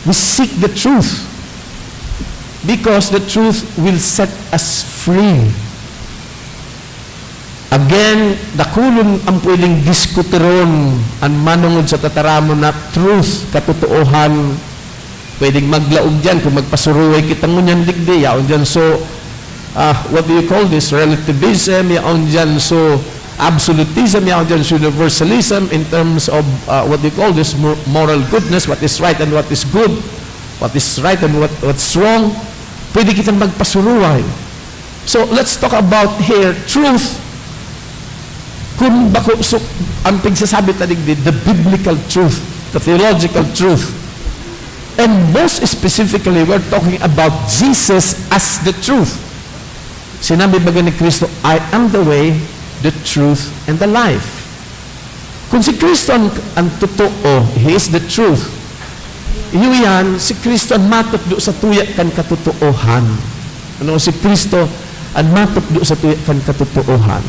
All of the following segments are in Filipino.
We seek the truth because the truth will set us free. Again, dakulon ang pwedeng diskuteron ang manungod sa tataramon na truth, katotohanan. Pwedeng maglaog dyan kung magpasuruay kitang ngunyan digdi. Yaon dyan so, what do you call this? Relativism. Yaon dyan so, absolutism. Yaon dyan so, universalism in terms of what do you call this? Moral goodness, what is right and what is good. What is right and what's wrong. Pwede kitang magpasuruay. So, let's talk about here, truth. Kung bako, so, ang pagsasabi tadig the biblical truth, the theological truth. And most specifically, we're talking about Jesus as the truth. Sinabi ba ni Kristo, I am the way, the truth, and the life. Kung si Kristo ang totoo, He is the truth. Iyo yan, si Kristo ang matutdo sa tuya kan katotohan. Ano, si Kristo ang matutdo sa tuya kan katotohan.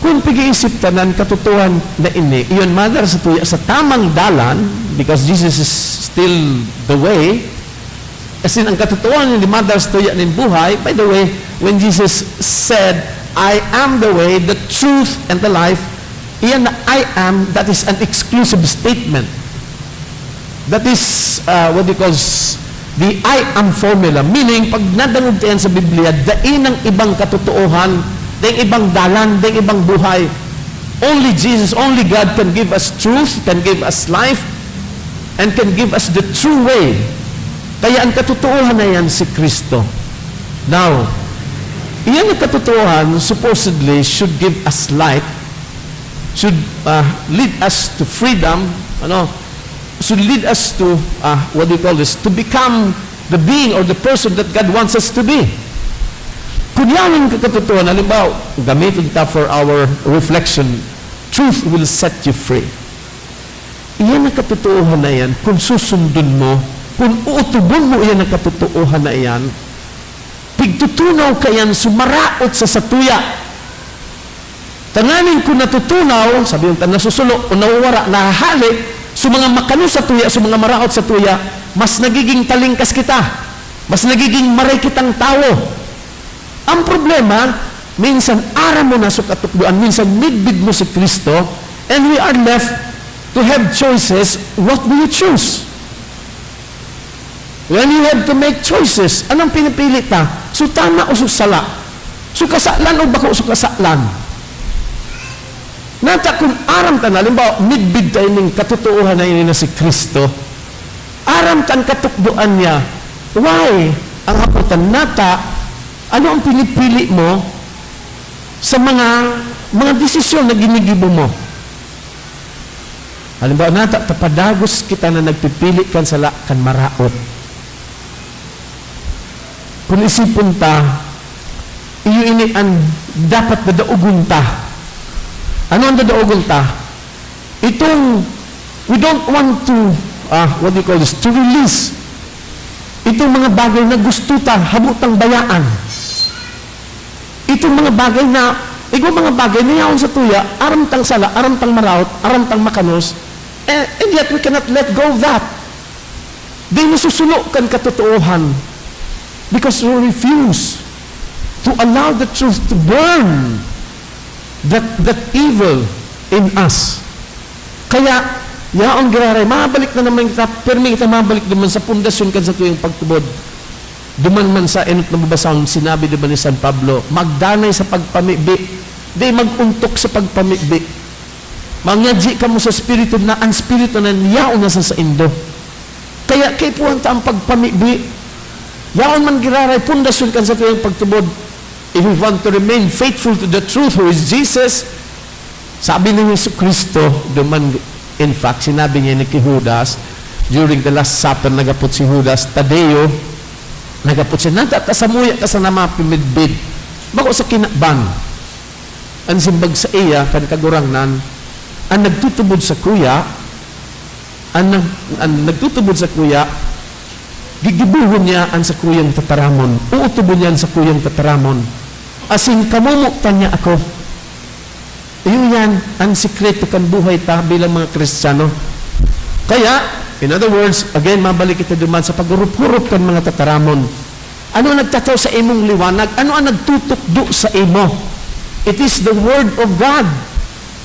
Kung pag-iisip tanan katotohan na ini, iyon madar sa tuya sa tamang dalan, because Jesus is still the way, kasi ang katotohanan ni madar sa tuya ng buhay. By the way, when Jesus said, I am the way, the truth, and the life, iyan na I am, that is an exclusive statement. That is, what he calls, the I am formula. Meaning, pag nadangog tayo sa Biblia, dain ang ibang katotohanan, daing ibang dalan, daing ibang buhay. Only Jesus, only God can give us truth, can give us life, and can give us the true way. Kaya ang katotohanan na yan si Kristo. Now, iyan ang katotohanan supposedly should give us light, should lead us to freedom, should lead us to, what do you call this, to become the being or the person that God wants us to be. Kung yan ang katotohanan, halimbawa, gamitin ta for our reflection, truth will set you free. Iyan ang katotohanan na yan, kung susundin mo, kung uutubon mo iyan ang katotohanan na yan, pigtutunaw ka yan, sumaraot sa satuya. Tanganin kung natutunaw, sabi yung nasusulo, o nawawara, nahahali, sa mga makano sa tuya, sa mga maraot sa tuya, mas nagiging talingkas kita, mas nagiging maray kitang tao. Ang problema, minsan aram mo na sa katukduan, minsan midbid mo si Kristo, and we are left to have choices. What do you choose? When you have to make choices, anong pinipili ta? Sutana o susala? Sukasaklan o bako sukasaklan? Nata kung aram ta na, halimbawa, midbid tayo ng katutuuhan na yun na si Kristo, aram tan katukduan niya. Why? Ang haputan nata, ano ang pinipili mo sa mga desisyon na ginigibo mo? Halimbawa nata, tapadagos kita na nagpipili kan sa kan maraot. Kung isipon ta, iyo ini ang dapat dadaugon ta. Ano ang dadaugon ta? Itong, we don't want to, what do you call this, to release itong mga bagay na gusto ta, habutang bayaan. Itong mga bagay na, mga bagay na yaon sa tuya, aram tang sala, aram tang maraot, aram tang makanos, and yet we cannot let go of that. Di nasusulo kan katotohanan because we refuse to allow the truth to burn that evil in us. Kaya, yaon giraray, mabalik na naman kita, permi kita mabalik naman sa pundasyon kan sa tuyong pagtubod. Duman man sa enot na mabasang sinabi diba ni San Pablo, magdanay sa pagpamibi, di maguntok sa pagpamibi. Mangyadji ka mo sa spirito na, ang spirito na yaon na sa indo. Kaya kay puwanta ang pagpamibi, yaon man giraray, pundasyon kan sa tuyong pagtubod. If we want to remain faithful to the truth who is Jesus, sabi ni Yesu Kristo, duman, in fact, sinabi niya ni Judas, during the Last Supper, nagapot si Judas, Tadeo, nagapot siya, natasamuya ka sa namapimidbid, bako sa kinakban, ang simbag sa iya, kan kagurangnan, ang nagtutubod sa kuya, ang nagtutubod sa kuya, gigibuhon niya ang sa kuyang tataramon, uutubon niya ang sa kuyang tataramon, asin kamumuktan niya ako. Iyon yan, ang sikreto kan buhay ta bilang mga Kristiyano. Kaya, In other words, again, mabalik kita duman sa paghurup-hurup kan mga tataramon. Ano ang nagtataw sa imong liwanag? Ano ang nagtutukdo sa imo? It is the Word of God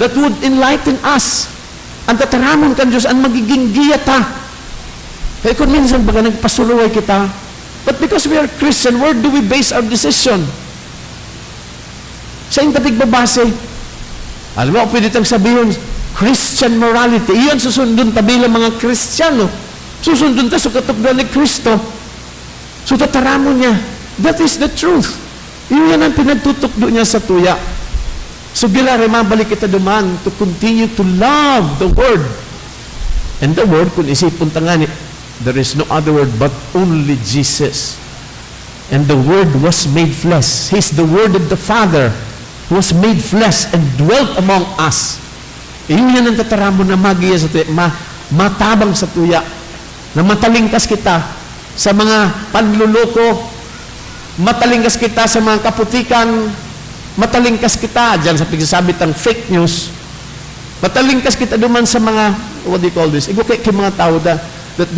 that would enlighten us. Ang tataramon kan Diyos, ang magiging giyata. Kaya kung minsan baga nagpasuluway kita, but because we are Christian, where do we base our decision? Sa yung tapigbabase, alam mo, pwede tang sabihin, Christian morality. Iyon susundon tabilang mga Kristiyano. Susundon ta sa katukdan ni Kristo. So tataramo niya. That is the truth. Iyon yan ang pinagtutukdo niya sa tuya. So gilare, mabalik kita duman to continue to love the Word. And the Word, kung isipon tangani, there is no other word but only Jesus. And the Word was made flesh. He's the Word of the Father who was made flesh and dwelt among us. Iyon yan ang tataramo na magiya sa tuya, matabang sa tuya, na matalingkas kita sa mga panluloko, matalingkas kita sa mga kaputikan, matalingkas kita dyan sa pagsasabi ng fake news, matalingkas kita duman sa mga, what do you call this? Igo kay mga tao that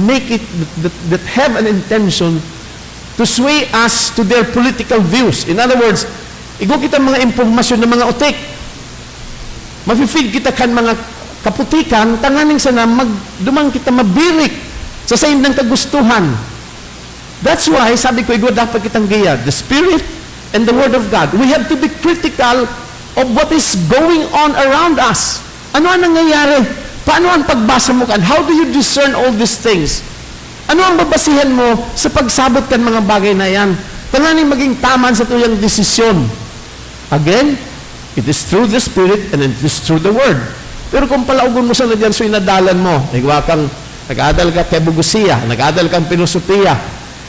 make it, that have an intention to sway us to their political views. In other words, igo kita mga impormasyon ng mga utik. Mafe-feed kita kan mga kaputikan, tanganing sana dumang kita mabirik sa sayin ng kagustuhan. That's why, sabi ko, igo dapat kitang giya, the Spirit and the Word of God. We have to be critical of what is going on around us. Ano ang nangyayari? Paano ang pagbasa mo kan? How do you discern all these things? Ano ang babasihan mo sa pagsabot kan mga bagay na yan? Tanganing maging taman sa tuyang desisyon. Again, it is through the Spirit and it is through the Word. Pero kung palaugon mo sa na dyan, so inadalan mo, nag-aadal ka kay Bugusiya, nag-aadal kang filosofiya,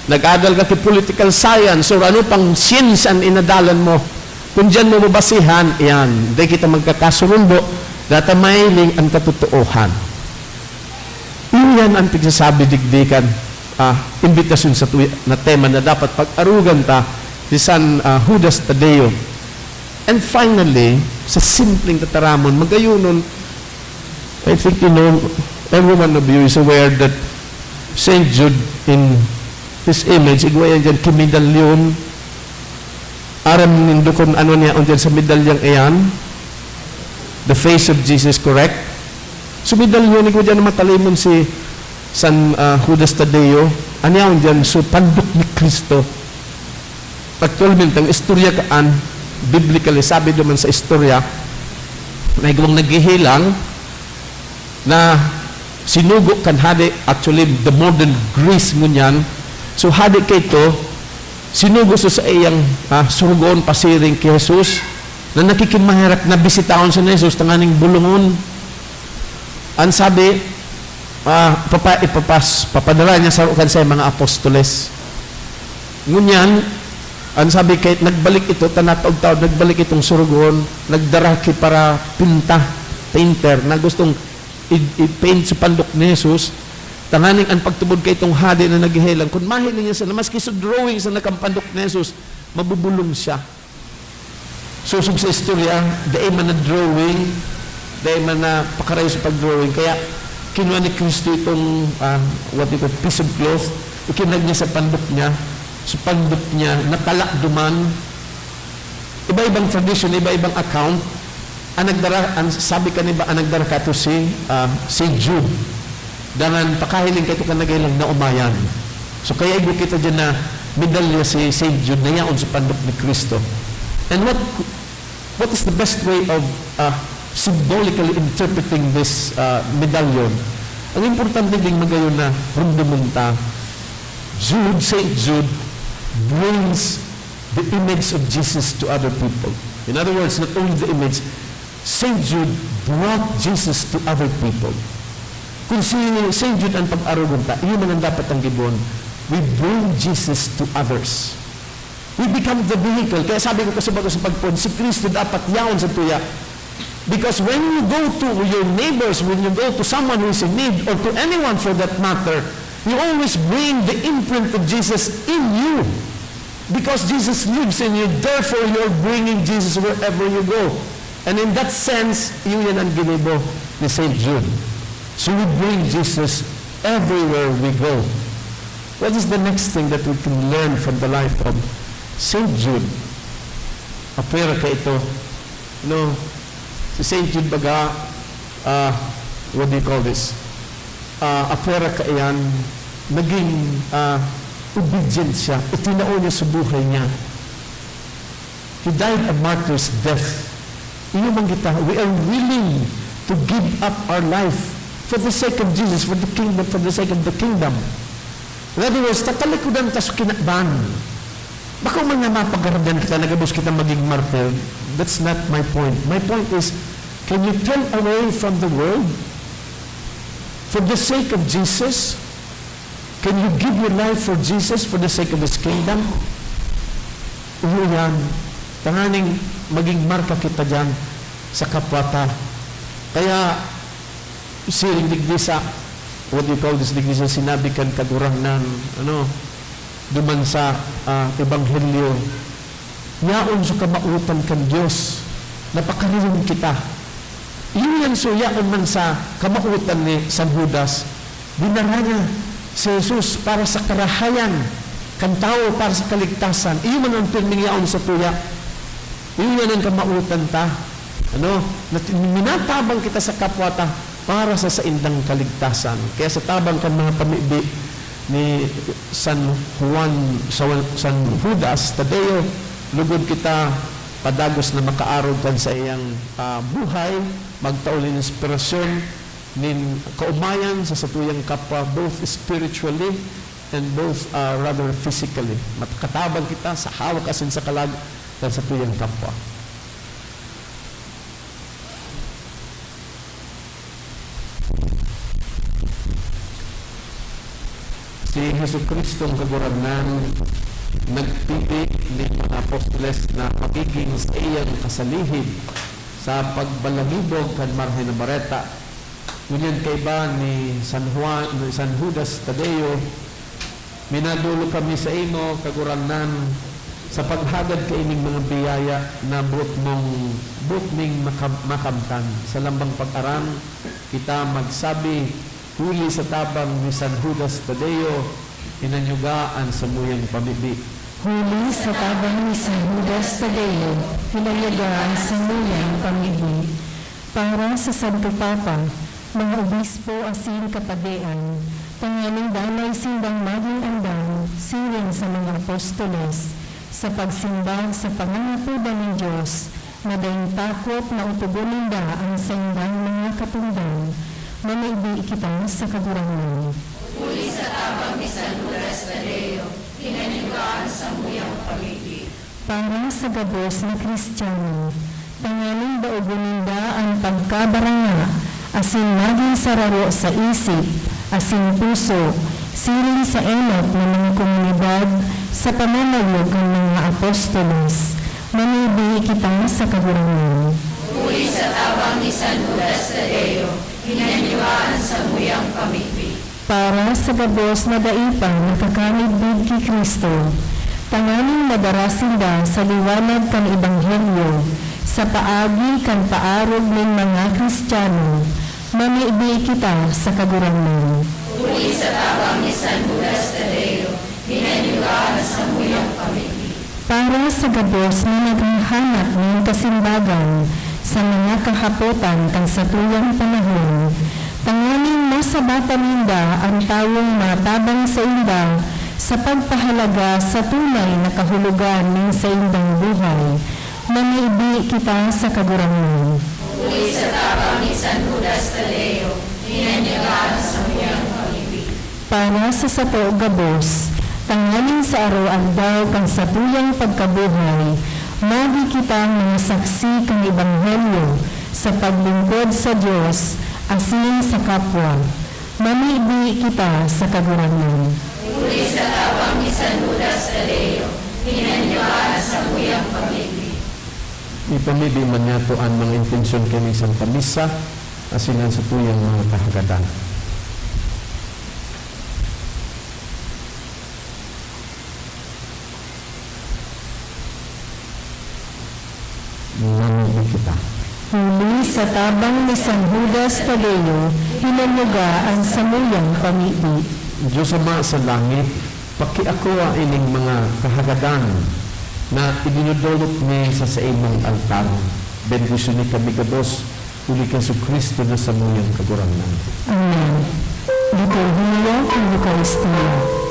nag-aadal ka kay political science, or ano pang science ang inadalan mo, kung dyan mo mabasihan, yan, hindi kita magkakasunundo, data mailing ang katotohan. Iyan ang pagsasabi digdikan, imbitasyon sa na tema na dapat pag-arugan ta, si San Judas Tadeo. And finally, sa simpleng tataramon, magayunon, I think every one of you is aware that St. Jude in his image, igwayan dyan, kimedalyon, aram nindo kung ano niya on dyan sa medalyang iyan, the face of Jesus, correct? So medalyon, igwa dyan na matalimon si San Judas Tadeo, anyaw dyan, so pandok ni Kristo. Actualmente, ang istorya kaan, biblically, sabi naman sa istorya, na igawang naghihilang na sinugo kan hadi, actually, the modern Greece ngunyan, so hadi kay ito, sinugo sa iyang surugoon pasiring kay Jesus, na nakikimahirak na bisitaon sa Jesus, tanganing bulungon. Ang sabi, papadala niya sa mga apostoles. Ngunyan, ang sabi kahit nagbalik ito, tanataw-taw, nagbalik itong surugon, nagdaraki para painter, na gustong i-paint sa pandok ni Jesus, tanganing ang pagtubod kay itong hadi na naghihilang, kung mahiling niya sa namaski sa drawing sa nakampandok ni Jesus, mabubulong siya. Susog sa istorya, dahil man na drawing, dahil man na pakarayo sa pag-drawing, kaya kinuha ni Kristo itong what you call, piece of cloth, ikinag niya sa pandok niya, sa pandok niya, natalak duman, iba-ibang tradition, iba-ibang account, sabi ka niba, ang nagdara ka to si Jude, dangan pakahiling ka ito ka nagailang na umayan. So kaya ibo kita dyan na medalya si St. Jude na yaon sa pandok ni Kristo. And what is the best way of symbolically interpreting this medallion? Ang importante ding magayon na rumdumunta, Jude, St. Jude, brings the image of Jesus to other people. In other words, not only the image, St. Jude brought Jesus to other people. Kung si St. Jude ang pag-arugunta, iyon man ang dapat ang gibon. We bring Jesus to others. We become the vehicle. Kaya sabi ko kasi sa pagpon, si Kristo dapat yaon sa tuya. Because when you go to your neighbors, when you go to someone who is in need, or to anyone for that matter, you always bring the imprint of Jesus in you. Because Jesus lives in you, therefore you're bringing Jesus wherever you go. And in that sense, yun yan ang ginibo ni St. Jude. So we bring Jesus everywhere we go. What is the next thing that we can learn from the life of St. Jude? Apera ka ito. No, si St. Jude baga, what do you call this? Apera ka iyan, naging obedient siya. Itinao niya sa buhay niya. He died a martyr's death. Iyon kita, we are willing to give up our life for the sake of Jesus, for the kingdom, for the sake of the kingdom. In other words, tatalikudan ka sa kinakban. Baka man nga mapagaradan kita, nagabos kita maging martyr. That's not my point. My point is, can you turn away from the world for the sake of Jesus? Can you give your life for Jesus for the sake of His kingdom? Yan. Tanganing maging marka kita dyan sa kapwata. Kaya, siring digdi sa, what do you call this, digdi sa sinabi kan kagurang ng, duman sa Ebanghelyo, yaon sa kamautan kan Diyos, napakarinig kita. Iyon yan so, yaon man sa kamautan ni San Judas, dinaranya si Jesus para sa karahayan, kan tao para sa kaligtasan. Iyon man ang pirming yaon sa tuya. Iyon yan ang kamautan ta. Minatabang kita sa kapwata para sa saindang kaligtasan. Kaya sa tabang kan mga pamibi ni San Judas Tadeo, lugod kita padagos na makaarog kan sa iyang buhay, magtaulin inspirasyon nin kaumayan sa satuyang kapwa, both spiritually and both rather physically. Matakatabang kita sa hawak asin sa kalag kan sa tuyang kapwa. Si Jesucristo ang kaguranan nagpili ng mga apostoles na magiging sa iyang kasalihid sa pagbalangibog kan Marhay na Bareta. Ngunyan kay ba ni San Judas Tadeo, minadulo kami sa ino kaguranan sa paghagad kaining mga biyaya na buot ning makamtan. Sa lambang pag-aram, kita magsabi, huli sa tabang ni San Judas Tadeo, inanyugaan sa muyang pamibi. Huli sa tabang ni San Judas Tadeo, inanyugaan sa muyang pamibi. Para sa Santo Papa, mga obispo asin kapadean, pangaling danay sindang maging andang, siring sa mga apostoles, sa pagsimbag sa pangangapudan ng Diyos, na dahing takot na utuguninda ang sindang mga katundang, manaibi kita sa kagurangan. Huli sa tabang ni San Judas Tadeo, inanyugaan sa muyang pamibi. Para sa gabos na Kristiyano, pangaling dauguninda ang pagkabaranga, asin maging sararo sa isip, asin puso, siring sa enot ng mga komunidad, sa pamamanog ng mga apostoles, manaibi kita sa kagurangan. Huli sa tabang ni San Judas Tadeo, inanyugaan sa muyang pamibi. Para sa gabos na daipang nakakamidbid kay Kristo, tanganing madarasinda sa liwanag kan Ebanghelyo, sa paagi kan paarog ng mga Kristiyano, manaibi kita sa kagurangan. Huli sa tabang ni San Judas Tadeo, inanyugaan sa muyang pamibi. Para sa gabos na naghahanap ng kasimbagan sa mga kahapotan kan sa tuyang panahon, tanganing masabatan ninda ang tawong matabang sa inda sa pagpahalaga sa tunay na kahulugan ng sa indang buhay, manaibi kita sa kagurangan. Huli sa tabang ni San Judas Tadeo, inanyugaan sa muyang pamibi. Para sa sato gabos, tanganing sa araw-araw kang sa tuyang pagkabuhay, magi kitang mga saksi kang Ebanghelyo sa paglingkod sa Diyos, asin sa kapwa. Manaibi kita sa kagurangan. Huli sa tabang ni San Judas Tadeo, inanyugaan sa muyang pamibi. Ipamibi man niya to ang mga intensyon kini sa misa, asinan sa tuyang mga kahagadan. Manaibi kita. Huli sa tabang ni San Judas Tadeo, hinanyagaan sa muyang pamili. Diyos Ama sa langit, pakiakuha ining mga kahagadan na idinudulot ni sa imong altar. Bendisyon ni kami kabos, uli ka sa Kristo na sa muyang kagurangan. Amen. Liturhiya ng Eucharistia.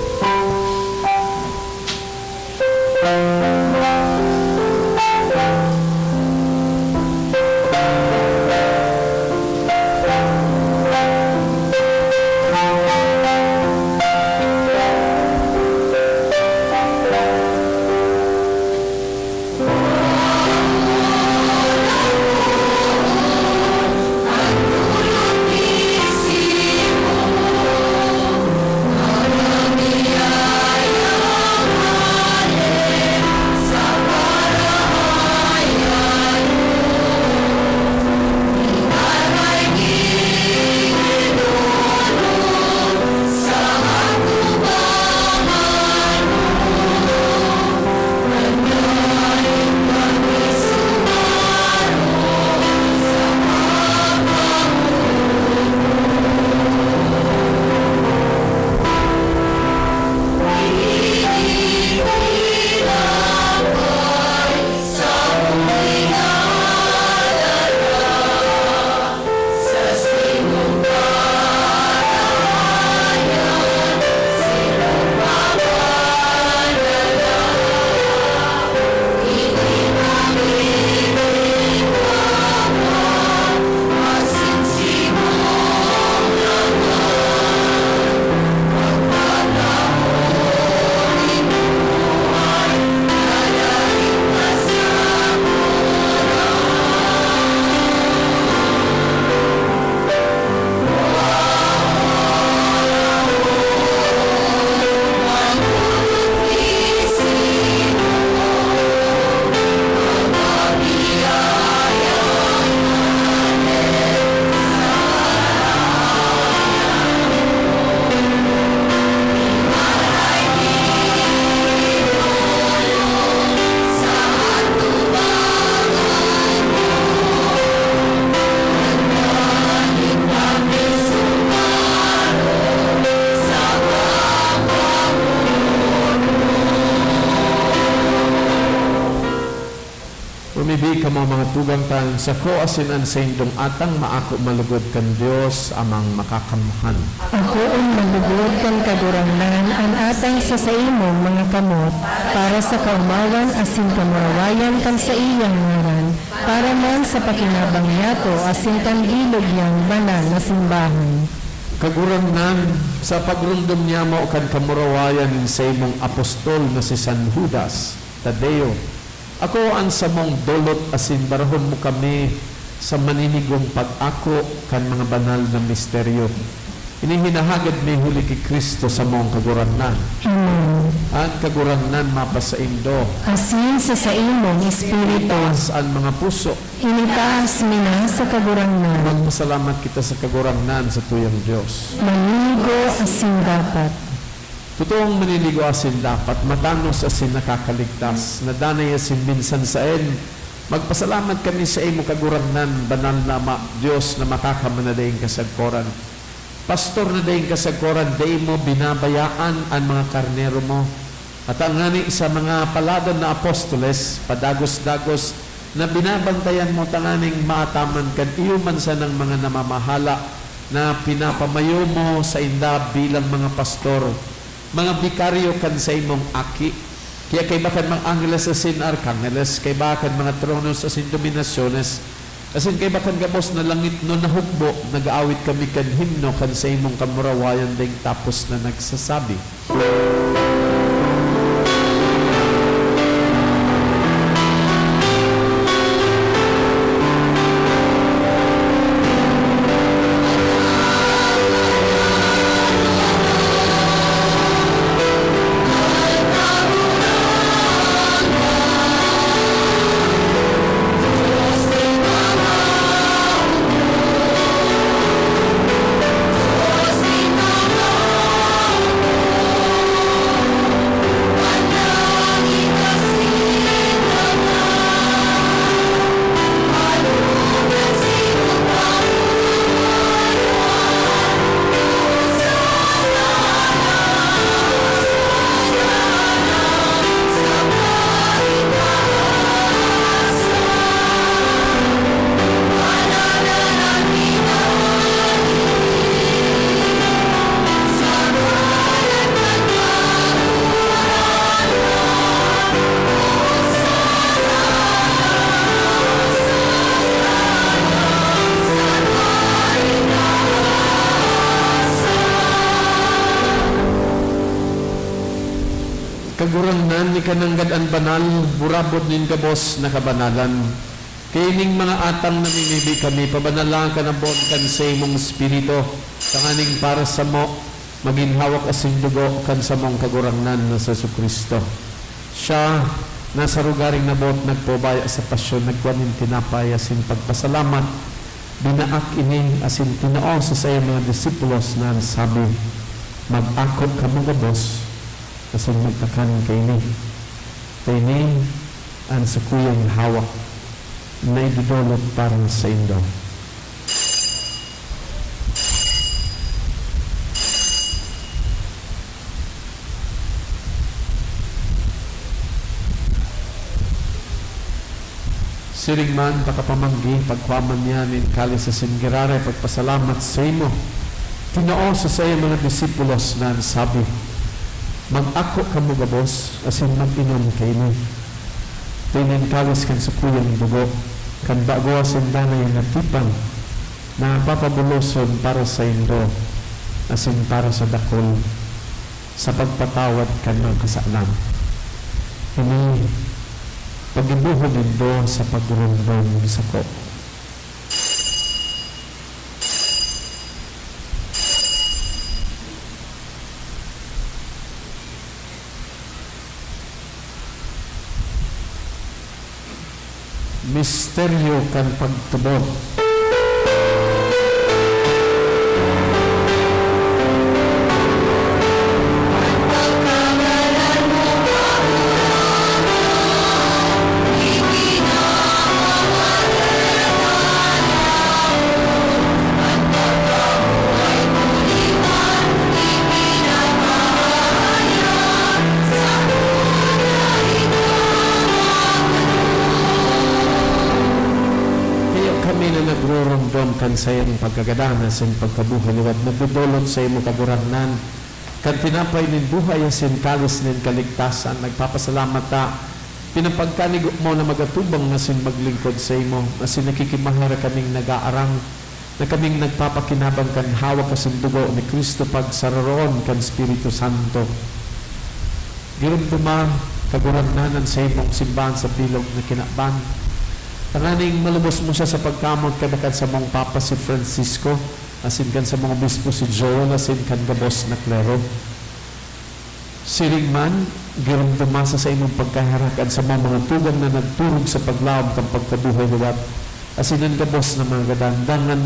Umibi ka mga tugang tan sa ko asinan sa indong atang maako malugod kan Dios amang makakamuhan. Ako ang malugod kang kagurangan ang atang sa imong mga kamot para sa kaumawan asin kamurawayan kan sa iyang ngaran para man sa pakinabang yato asin kan bilog yang banal na simbahan. Kagurangan sa pagrumdum niya mo kan kamurawayan sa imong apostol na si San Judas Tadeo. Ako ang samong dolot asin barahon mo kami sa maninigong pag-ako kan mga banal na misteryo. Inihinahagad may huli kay Kristo sa mong kaguranan. Amen. Ang kaguranan mapasaindo. Asin sa imong espiritu. Itaas ang mga puso. Initaas mina sa kagurangan. Magpasalamat kita sa kaguranan sa tuyang Diyos. Maniligo asin dapat. Totoong maniligo asin dapat, matanos asin nakakaligtas, nadanay asin minsan saen. Magpasalamat kami sa imo kaguranan, banal na Diyos na makakamanadaing kasagkoran. Pastor na daing kasagkoran, daing mo binabayaan ang mga karnero mo. At ang ngani sa mga paladan na apostoles, padagos-dagos, na binabantayan mo tanganing maataman kan iyo man sa ng mga namamahala na pinapamayo mo sa inda bilang mga pastor. Mga bikaryo kan sa imong aki. Kaya kay bakan mga angeles asin arkangeles, kay bakan mga tronos asin dominasyones, asin kay bakan gabos na langit no nahukbo, nag-aawit kami kan himno kan sa imong kamurawayan ding tapos na nagsasabi. kagurangnan ni kananggadan banal, burabot nin kabos na kabanalan. Kaining mga atang namimibi kami, pabanalang ka na bon kan sa imong spirito, tanganing para sa mo, maging hawak asing dugo kan sa mong kagurangnan na sa Kristo. Siya, nasa rugaring nabot, nagpobaya sa pasyon, nagkuanin tinapay, asin pagpasalamat, binaak ini, asin tinaon sa sayo mga disipulos na sabi, mag-akot ka mga boss, asin magtakan kay ni. Kay ni, ang sa kuyang hawak, na idudolot para sa indo. Siring man, pakapamanggi, pagkwaman niya nin kali sa singgirare, pagpasalamat sa imo. Tinoo sa sayo mga disipulos na sabi, mag-ako ka mo gabos, asin mag-inom kay ni. Tingin kalis kan sa kuyang dugo, kan bago asin danay natipang, na papabuloson para sa indo, asin para sa dakol, sa pagpatawad kan mga kasalan. Ini, pag-ibuhod indo sa pagrundong sa ko. Misteryo kan pagtubod. Nagrurumdom kan sa iyong pagkagadahan sa iyong pagkabuhay liwat, nagdudulot sa iyong kaburangnan kan tinapay nin buhay asin kalis nin kaligtasan, nagpapasalamat ta pinapagkanigo mo na magatubang asin maglingkod sa imo, asin nakikimahara kaming nag-aarang na kaming nagpapakinabang kan hawak asin dugo ni Kristo pagsararoon kan Espiritu Santo. Girumduma kaburangnanan sa imong simbahan sa bilog na kinaban. Tanganing malubos mo siya sa pagkamot kadakan sa mong Papa si Francisco, asin kan sa mga obispo si Joel, asin kan gabos na klero. Siring man, girumdumasa sa imong pagkaharakan sa mga tugang na nagturog sa paglawag ng pagkabuhay liwat, asin ang gabos na mga gadandangan.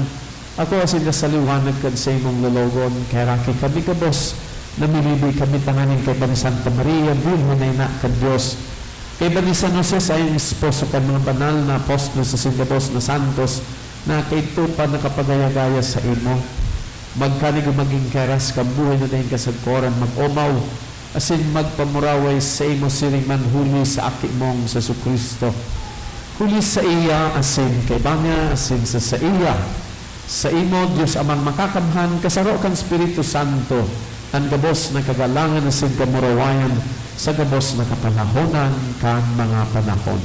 Ako asin kasaliwanag kan sa imong lologon, kaya raki kami gabos, namilibi kami tanganing kay Bani Santa Maria, Virgen na ina kan Diyos. Kay Bani San Jose sa iyong esposo kan mga banal na apostol sa singabos na santos na kay tupa nakapagaya-gaya sa imo. Magkanig maging keras kabuhay na dahil kasagkoran mag-omaw asin magpamuraway sa imo siring man huli sa aki mong sa Kristo. Huli sa iya asin kay Banya asin sa iya. Sa imo Diyos amang makakamhan kasaro kan Espiritu Santo ang gabos na kagalangan asin kamurawayan sa gabos na kapanahonan kan mga panahon.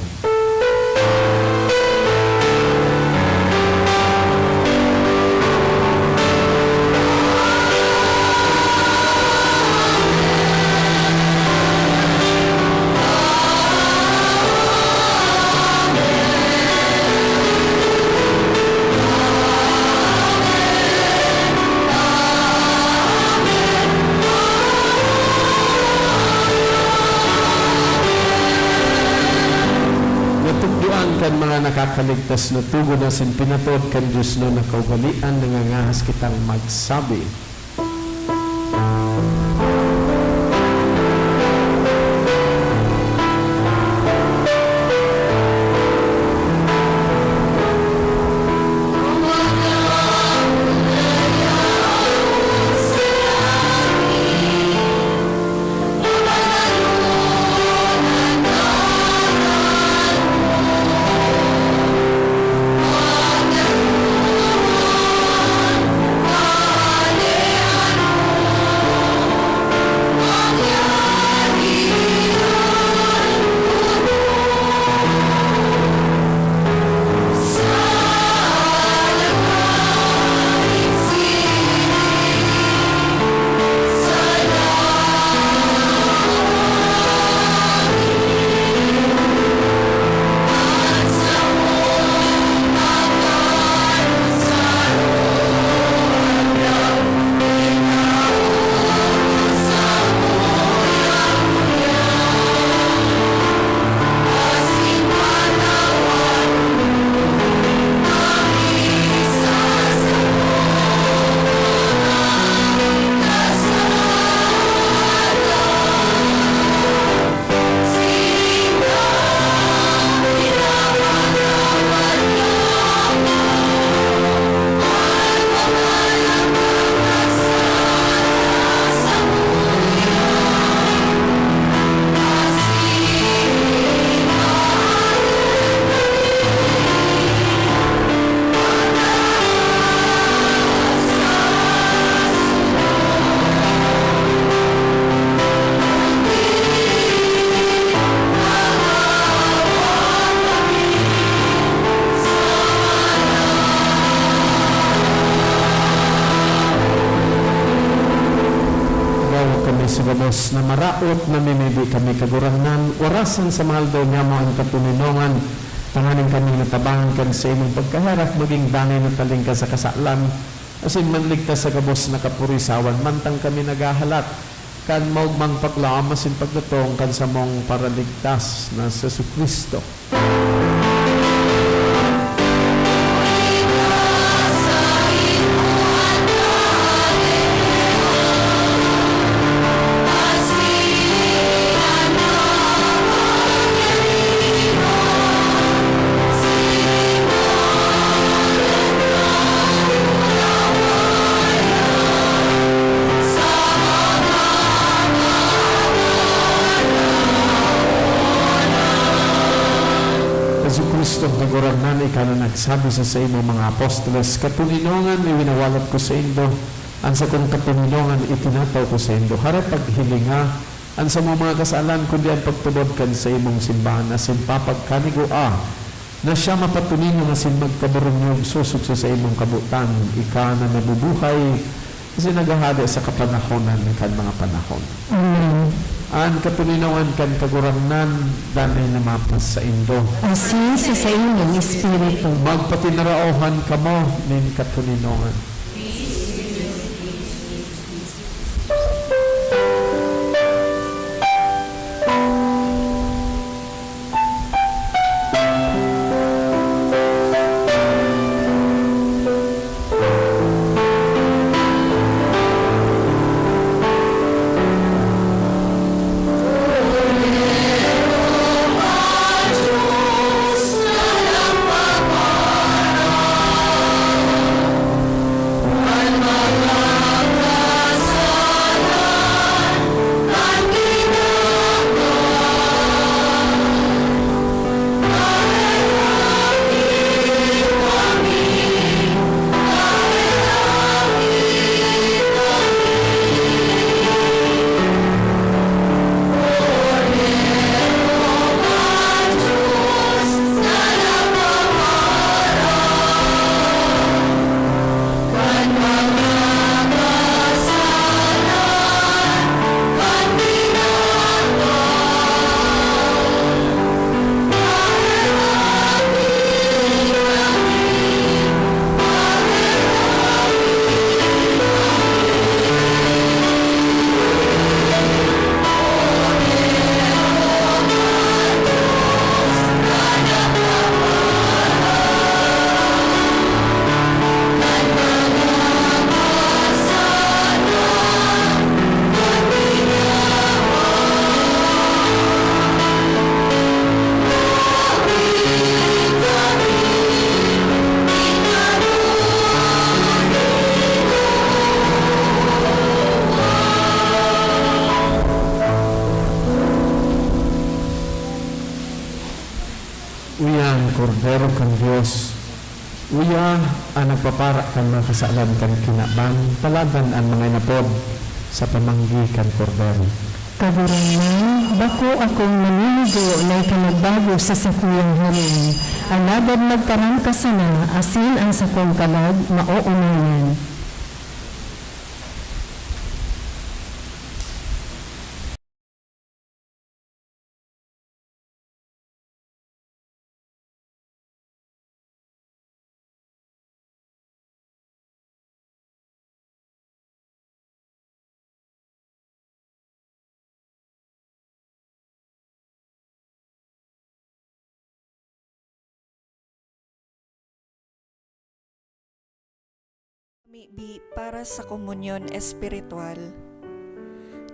Kan mga nakakaligtas na tugo na sin pinatod kan Diyos no nakaugalian nangangahas kitang magsabi. Hallelujah. kami sa gabos na maraot na minidi kami kaguranan, orasan sa mahal daw niya mo ang katuninongan, tanganin kami natabangan kan sa imong pagkaharap, maging dangay na taling ka sa kasalan, asin manligtas sa gabos na kapurisawan, mantang kami nagahalat, kan maugmang paglaam, asin pagdatong kan sa mong paraligtas na sa Kristo. Kristo naguranan ikaw na nagsabi sa imo mga apostoles, katuninongan iwinawalat ko sa indo, ang sa kong katuninongan itinataw ko sa indo, harap paghilinga, ang sa mga kasalan kundi ang pagtubod kan sa imong simbahan, asin papagkanigua, na siya mapatuningon asin magkaburong susok sa imong kabutan, ika na nabubuhay, kasi naghahari sa kapanahonan kan mga panahon. Amen. Ang katuninongan kan kaguranan danay na mapas sa indo. Asin sa inyong espiritu. Magpatinaraohan kamo nin katuninongan. Uyang kordero kan Diyos, uya ang nagpapara kan mga kasalan kan kinaban, palagan ang mga inapod sa pamanggi kan kordero. Kaguranan, bako akong maniligo na ikanagbago sa sakuyang halin. Alabad magkaram ka sana, asin ang sakong kalag, mauunayan. Mibi para sa komunyon espiritual.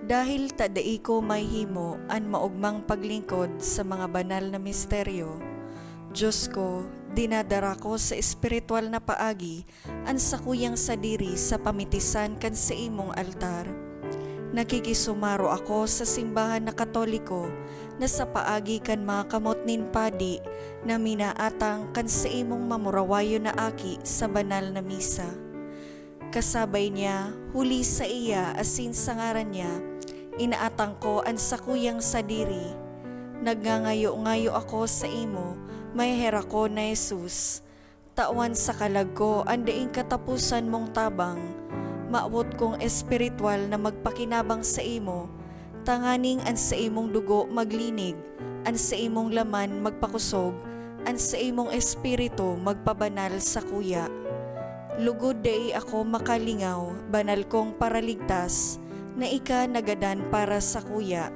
Dahil tadai ko may himo an maugmang paglingkod sa mga banal na misteryo, Diyos ko, dinadara ko sa espiritual na paagi an sakuyang sadiri sa pamitisan kan sa imong altar. Nakikisumaro ako sa simbahan na Katoliko na sa paagi kan mga kamot nin padi na minaatang kan sa imong mamurawayo na aki sa banal na misa. Kasabay niya, huli sa iya asin sa ngaran niya, inaatang ko ang sakuyang sadiri. Nagngangayo-ngayo ako sa imo, may hera ko na Jesus. Tawan sa kalag ko, andaing katapusan mong tabang. maawot kong espiritual na magpakinabang sa imo, tanganing an sa imong dugo maglinig, an sa imong laman magpakusog, an sa imong espiritu magpabanal sa kuya. Lugod day ako makalingaw, banal kong paraligtas, na ika nagadan para sa kuya.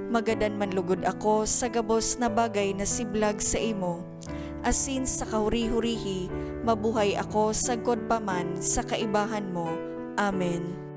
Magadan man lugod ako sa gabos na bagay na siblag sa imo, asin sa kahuri-hurihi, mabuhay ako sa godpaman sa kaibahan mo. Amen.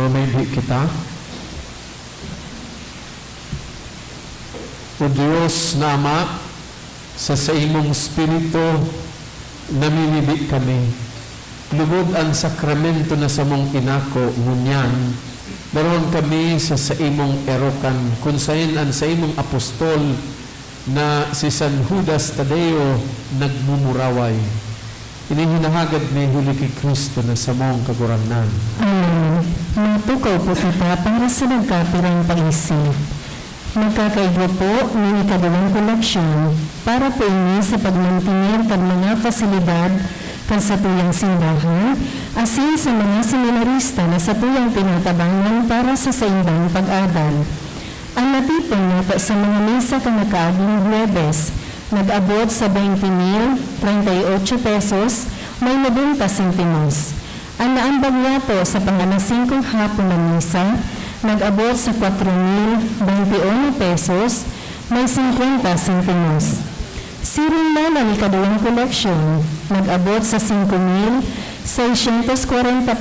Mamaydi kita. O Diyos na Ama, sa imong Espiritu, namimili kami. Lugod ang sakramento na sa mong inako, ngunyan, daron kami sa imong erokan, kung sayin ang sa imong apostol, na si San Judas Tadeo nagmumuraway. Inihinahagad ni huli kay Kristo na sa mong kagurangnan. Amen. Matukaw po kita para sa nagkapirang paisip. Magkakaigo po ng ikadawang koleksyon para po ini sa pagmantingin ng mga fasilidad kan sa tuyang simbahan, asin sa mga seminarista na sa tuyang tinatabangan para sa saindang pag-adal. Ang natipon na po sa mga misa kang nakaaging Huwebes, nag-abot sa 20,038 pesos, may 90 sentimos. Ang naambag niya po sa pangalasing kong hapon ng misa, nag-abot sa 4,021 pesos, may 50 sentimos. Siring na ng ikadawang koleksyon, nag-abot sa 5,640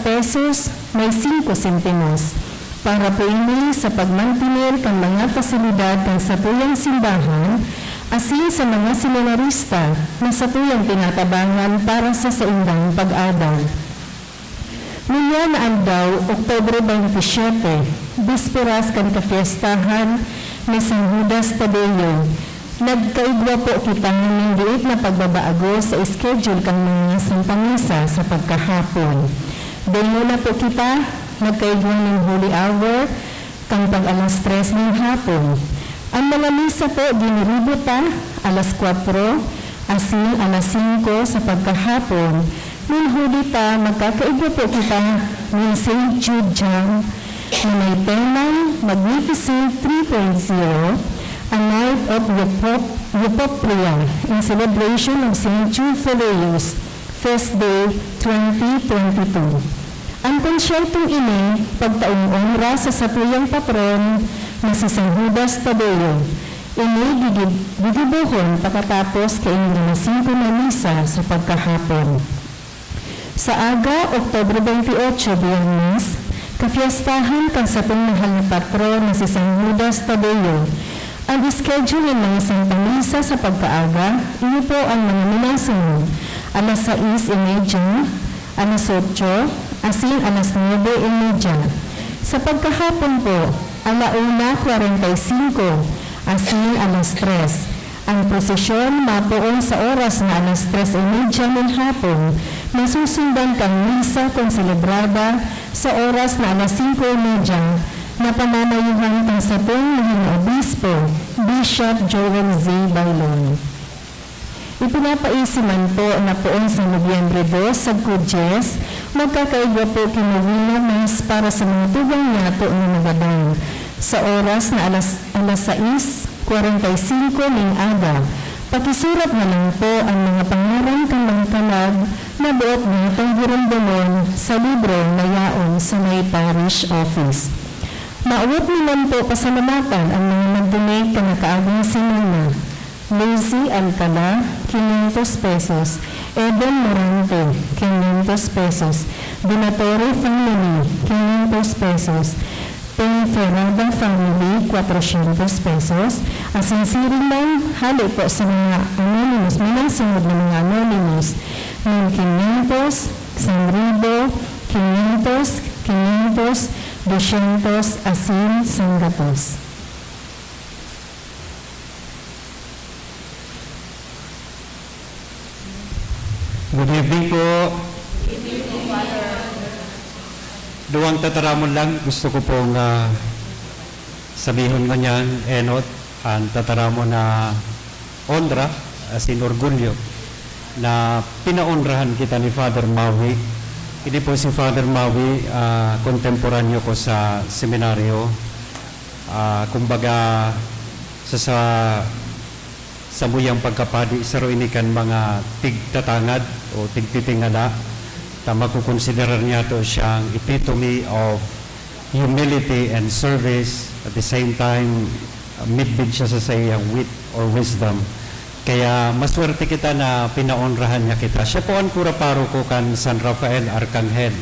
pesos, may 5 sentimos. Para po ini sa pagmantinir kang mga fasilidad kang sa tuyang simbahan, asin sa mga seminarista na sa tuyang tinatabangan para sa saindang pag-adal. Niya na andaw, Oktubre 27, bisperas kan kafiestahan ni San Judas Tadeo, nagkaigwa po kita ng liit na pagbabaago sa schedule kang mga Santa Misa sa pagkahapon. Dahil muna po kita, nagkaigwa ng Holy Hour kang pag alas 3 ng hapon. Ang mga misa po diniributa alas 4, asin alas 5 sa pagkahapon. Nung hudita, magkakaigwa po kita ng St. Jude Jam na may temang Magnificent 3.0, a night of Eupopria in celebration of St. Jude Filius, Feast Day 2022. Ang konsyertong ini, pagtaong onra sa satuyang patron na si San Judas Tadeo, ini gigibuhon pagkatapos kay na 5 na misa sa pagkahapon. Sa aga, Oktubre 28, Biyernes, kafiestahan kang sa mahal na patron na si San Judas Tadeo. Ang schedule ng mga Santa Misa sa pagkaaga, ini po ang mga minasunod, alas 6:30, alas 8, asin alas 9:30. Sa pagkahapon po, alauna 45, asin alas 3. Ang prosesyon mapuon sa oras na alas 3:30 ng hapon, nasusundan kang misa kung celebrada sa oras na alas 5:30 na panamayuhan kang sa pong obispo, Bishop Joel Z. Bailon. Ipinapaisiman po na poon sa Nobyembre 2 sa Kudjes, magkakaigwa po kinuwina mas para sa mga tugang nato ng nagadang sa oras na alas 6:45 ng aga. Pakisurat na lang po ang mga pangalan kang mga kalag na buot natong giramdamon sa libro na yaon sa may parish office. Mauwat naman po pasalamatan ang mga nag-donate ka nakaagang sinina. Lucy Alcala, 500 pesos. Eben Morante, 500 pesos. Donatory Family, 500 pesos. Ferrada Family, 400 pesos. Asinsirin lang, hali po sa mga anonymous, minasunod na mga anonymous. Ng 500, 1,000, 500, 500, 200, asin, 100. Good evening po. Duwang tataramon lang, gusto ko pong sabihon ganyan, enot, ang tataramon na ondra, as in orgulyo, na pinaonrahan kita ni Father Maui. Hindi po si Father Maui, kontemporanyo ko sa seminaryo. Kumbaga, sa buyang pagkapadi, sa roinikan mga tigtatangad o tigtitingala, makukonsiderar niya to siyang epitome of humility and service. At the same time, midbid siya sa sayang wit or wisdom. Kaya maswerte kita na pinaonrahan niya kita. Siya po ang kuraparo ko kan San Rafael Arcangel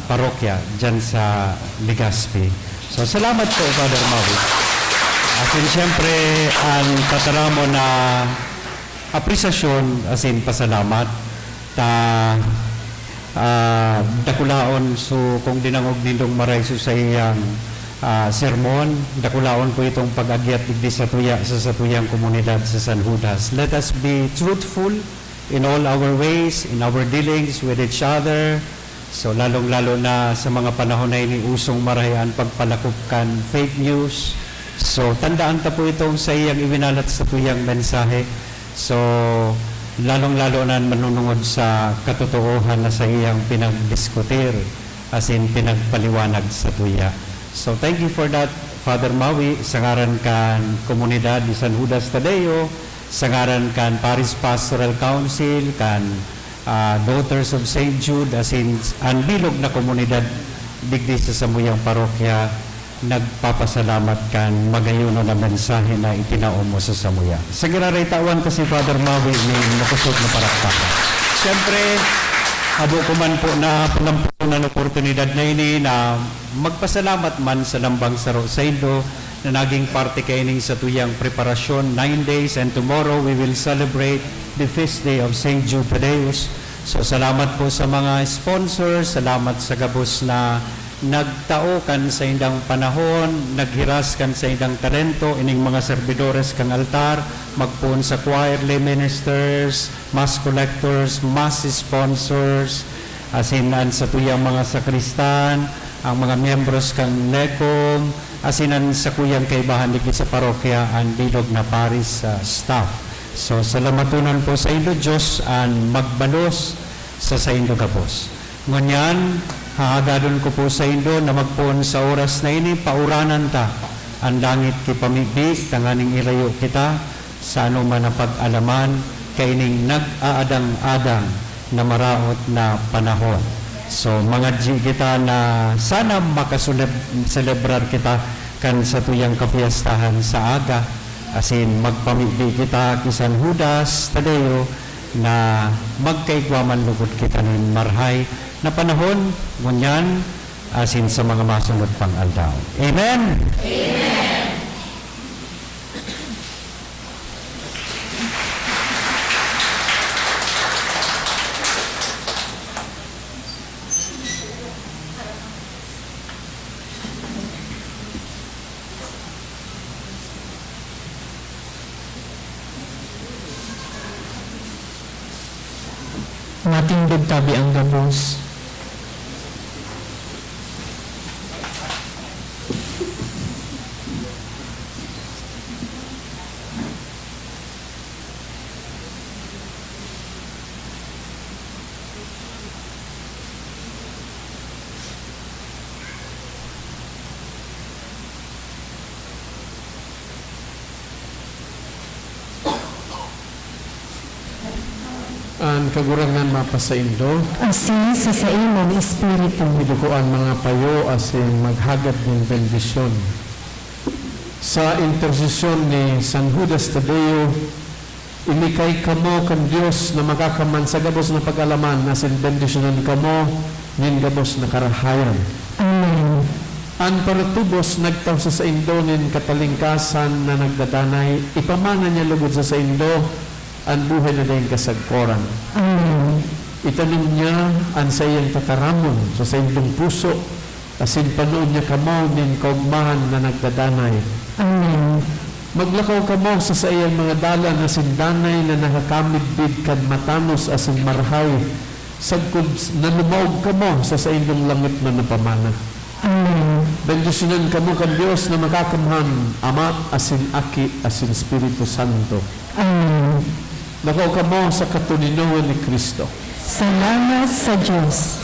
parokya dyan sa Legazpi. So salamat po, Father Maui. As in, siyempre, ang tataramo na apresasyon, as in, pasalamat, dakulaon, so kung dinangog nindong maray so sa iyang sermon, dakulaon po itong pag-agyat digdi sa satuyang komunidad sa San Judas. Let us be truthful in all our ways, in our dealings with each other. So lalong-lalo na sa mga panahon na ini usong marayan pagpalakupkan fake news. So tandaan ta po itong sa iyang ibinalat sa tuyang mensahe. So lalong-lalo na manunungod sa katotohanan na sa iyang pinagdiskutir, as in pinagpaliwanag sa tuya. So thank you for that, Father Maui, sa ngaran kan komunidad ni San Judas Tadeo, sa ngaran kan Paris Pastoral Council, kan Daughters of St. Jude, as in ang bilog na komunidad digdi sa Samuyang Parokya, nagpapasalamat kan magayuno na mensahe na itinao mo sa Samuya. Sa ginaraytawan kasi Father Maui may napusot na parakpakan. Siyempre, abo ko man po na panampunan oportunidad na ini na magpasalamat man sa lambang saro sa Indo na naging parte kaining sa tuyang preparasyon 9 days, and tomorrow we will celebrate the feast day of St. Jude Thaddeus. So salamat po sa mga sponsors, salamat sa gabos na nagtao kan sa indang panahon, naghiras kan sa indang talento, ining mga servidores kang altar, magpuon sa choir, lay ministers, mass collectors, mass sponsors, asinan sa tuyang mga sakristan, ang mga miyembros kang NECOM, asinan sa kuyang kaibahan digdi sa parokya, ang bilog na Paris staff. So salamatunan po sa Indo Diyos ang magbalos sa Indo Gabos. Ngunyan, haagadon ko po sa Indo na magpuon sa oras na ini, pauranan ta ang langit kipamibig, tanganing ilayo kita sa anuman na pag-alaman, kaining nag-aadang-adang na maraot na panahon. So mga kita na sana makaselebrar kita kan sa tuyang kapiyastahan sa aga, asin magpamibig kita kay San Judas Tadeo na magkaigwaman lugod kita ng marhay na panahon, ngunyan, asin sa mga masunod pang aldaw. Amen? Amen. Matindog tabi ang gabos. Ang kagurangan mapa sa Indo, Asin sa imong espiritu. idukuan mga payo asin maghagat ng bendisyon. Sa intersesyon ni San Judas Tadeo, ilikay kamo kan Diyos na magakaman sa gabos na pag-alaman, asin bendisyonan kamo nin gabos na karahayan. Amen. Ang paratubos nagtaw sa Indo nin katalingkasan na nagdadanay, ipamana niya lugod sa Indo ang buhay na dahil kasagkoran. Amen. Itanong niya ang sayang tataramon sa sayang puso, asin panoon niya kamo nin kaugmahan na nagdadanay. Amen. Maglakaw kamo sa sayang mga dala na sindanay na nakakamidbid kan matanos asin marhay, sagkod na lumaog kamo sa sayang langit na napamana. Amen. Bendisyonan kamo kan Diyos na makakamhan, Ama asin Aki asin Espiritu Santo. Amen. Nakaw kamo sa katuninongan ni Kristo. Salamat sa Diyos.